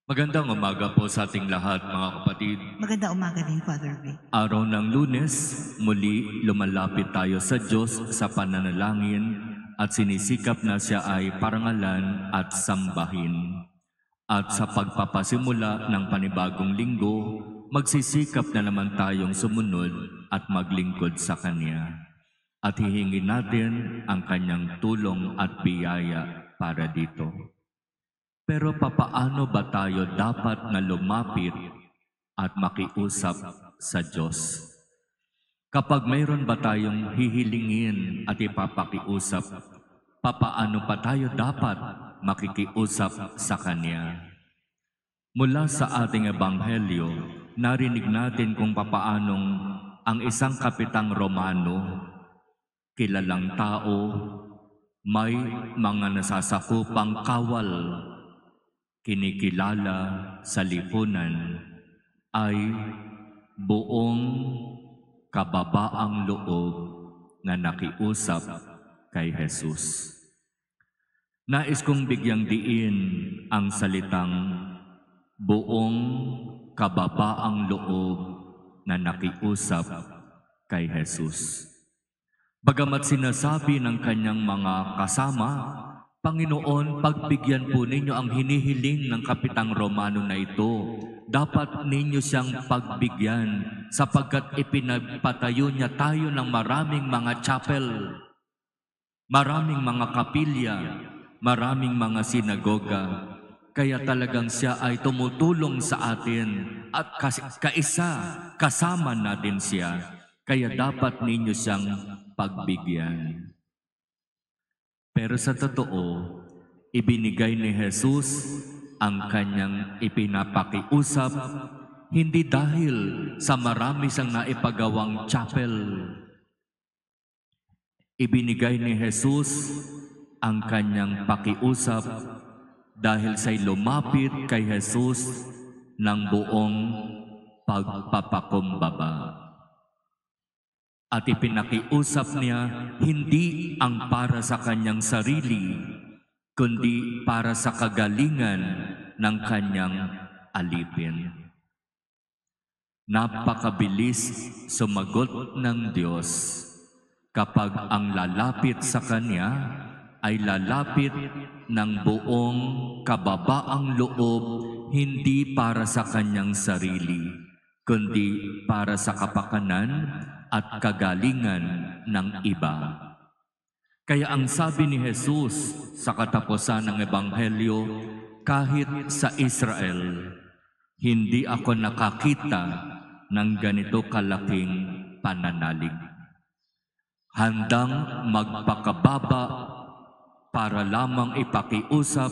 Magandang umaga po sa ating lahat, mga kapatid. Magandang umaga din, Father Vic. Araw ng Lunes, muli lumalapit tayo sa Diyos sa pananalangin at sinisikap na siya ay parangalan at sambahin. At sa pagpapasimula ng panibagong linggo, magsisikap na naman tayong sumunod at maglingkod sa Kanya. At hihingin natin ang Kanyang tulong at biyaya para dito. Pero papaano ba tayo dapat na lumapit at makiusap sa Diyos? Kapag mayroon ba tayong hihilingin at ipapakiusap, papaano pa tayo dapat makikiusap sa Kanya? Mula sa ating Ebanghelyo, narinig natin kung papaanong ang isang kapitang Romano, kilalang tao, may mga nasasakupang kawal, kinikilala sa lipunan, ay buong kababaang loob na nakiusap kay Jesus. Nais kong bigyang diin ang salitang buong kababaang loob na nakiusap kay Jesus. Bagamat sinasabi ng kanyang mga kasama, Panginoon, pagbigyan po ninyo ang hinihiling ng kapitang Romano na ito. Dapat ninyo siyang pagbigyan sapagkat ipinagpatayo niya tayo ng maraming mga chapel, maraming mga kapilya, maraming mga sinagoga. Kaya talagang siya ay tumutulong sa atin at kasama natin siya. Kaya dapat ninyo siyang pagbigyan. Pero sa totoo, ibinigay ni Jesus ang kanyang ipinapakiusap hindi dahil sa marami siyang naipagawang chapel. Ibinigay ni Jesus ang kanyang pakiusap dahil siya'y lumapit kay Jesus ng buong pagpapakumbaba. At ipinakiusap niya hindi ang para sa kanyang sarili, kundi para sa kagalingan ng kanyang alipin. Napakabilis sumagot ng Diyos kapag ang lalapit sa Kanya ay lalapit ng buong kababaang loob, hindi para sa kanyang sarili, kundi para sa kapakanan at kagalingan ng iba. Kaya ang sabi ni Jesus sa katapusan ng Ebanghelyo, kahit sa Israel, hindi ako nakakita ng ganito kalaking pananalig. Handang magpakababa para lamang ipakiusap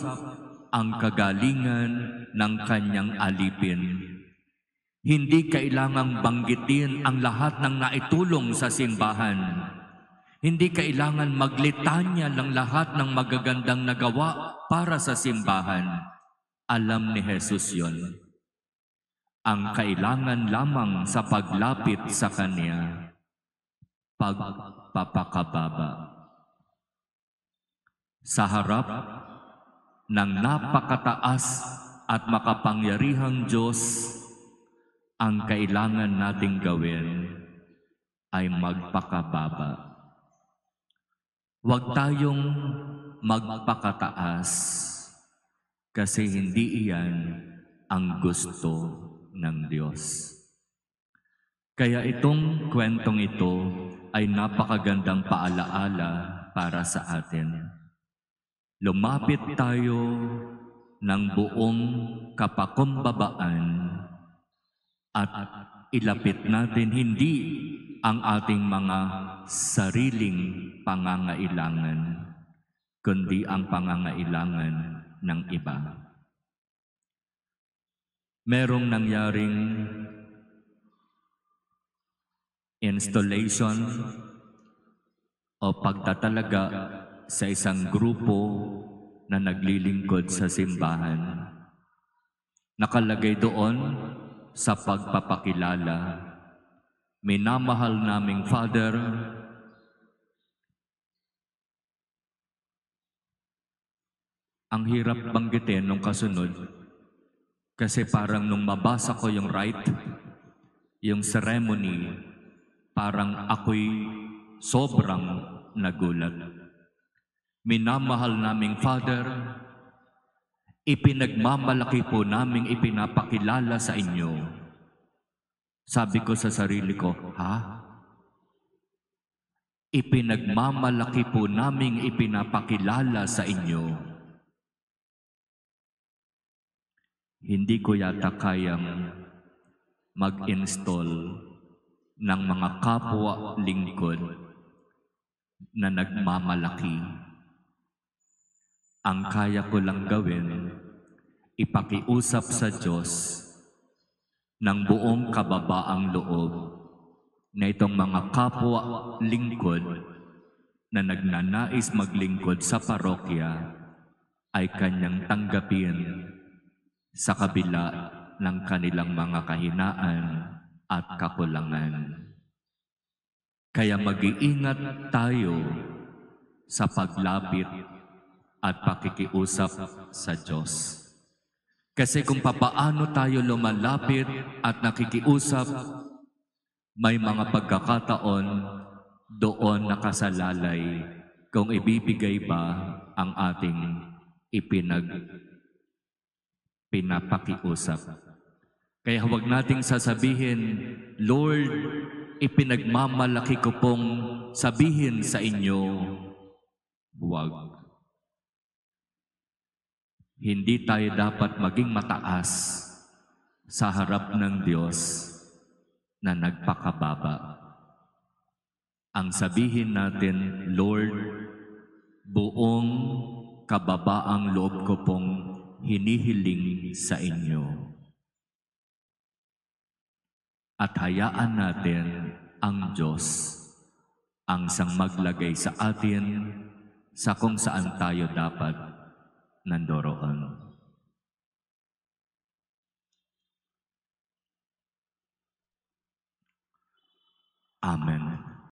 ang kagalingan ng kanyang alipin. Hindi kailangang banggitin ang lahat ng naitulong sa simbahan. Hindi kailangan maglitanya ng lahat ng magagandang nagawa para sa simbahan. Alam ni Jesus yon. Ang kailangan lamang sa paglapit sa Kanya, pagpapakababa. Sa harap ng napakataas at makapangyarihang Diyos, ang kailangan nating gawin ay magpakababa. Huwag tayong magpakataas kasi hindi iyan ang gusto ng Diyos. Kaya itong kwentong ito ay napakagandang paalaala para sa atin. Lumapit tayo ng buong kapakumbabaan at ilapit natin hindi ang ating mga sariling pangangailangan, kundi ang pangangailangan ng iba. Merong nangyaring installation o pagtatalaga sa isang grupo na naglilingkod sa simbahan. Nakalagay doon sa pagpapakilala, minamahal naming Father, ang hirap banggitin nung kasunod, Kasi parang nung mabasa ko yung rite, yung ceremony, parang ako'y sobrang nagulat. Minamahal naming Father, ipinagmamalaki po naming ipinapakilala sa inyo. Sabi ko sa sarili ko, ha? Ipinagmamalaki po naming ipinapakilala sa inyo. Hindi ko yata kayang mag-install ng mga kapwa lingkod na nagmamalaki. Ang kaya ko lang gawin, ipakiusap sa Diyos ng buong kababaang loob na itong mga kapwa lingkod na nagnanais maglingkod sa parokya ay kanyang tanggapin sa kabila ng kanilang mga kahinaan at kakulangan. Kaya mag-iingat tayo sa paglapit at pakikiusap sa Diyos. Kasi kung papaano tayo lumalapit at nakikiusap, may mga pagkakataon doon nakasalalay kung ibibigay ba ang ating pinapakiusap. Kaya huwag nating sasabihin, Lord, ipinagmamalaki ko pong sabihin sa inyo. Huwag. Hindi tayo dapat maging mataas sa harap ng Diyos na nagpakababa. Ang sabihin natin, Lord, buong kababaang loob ko pong hinihiling sa inyo. At hayaan natin ang Diyos ang sang maglagay sa atin sa kung saan tayo dapat nandoroon. Amen.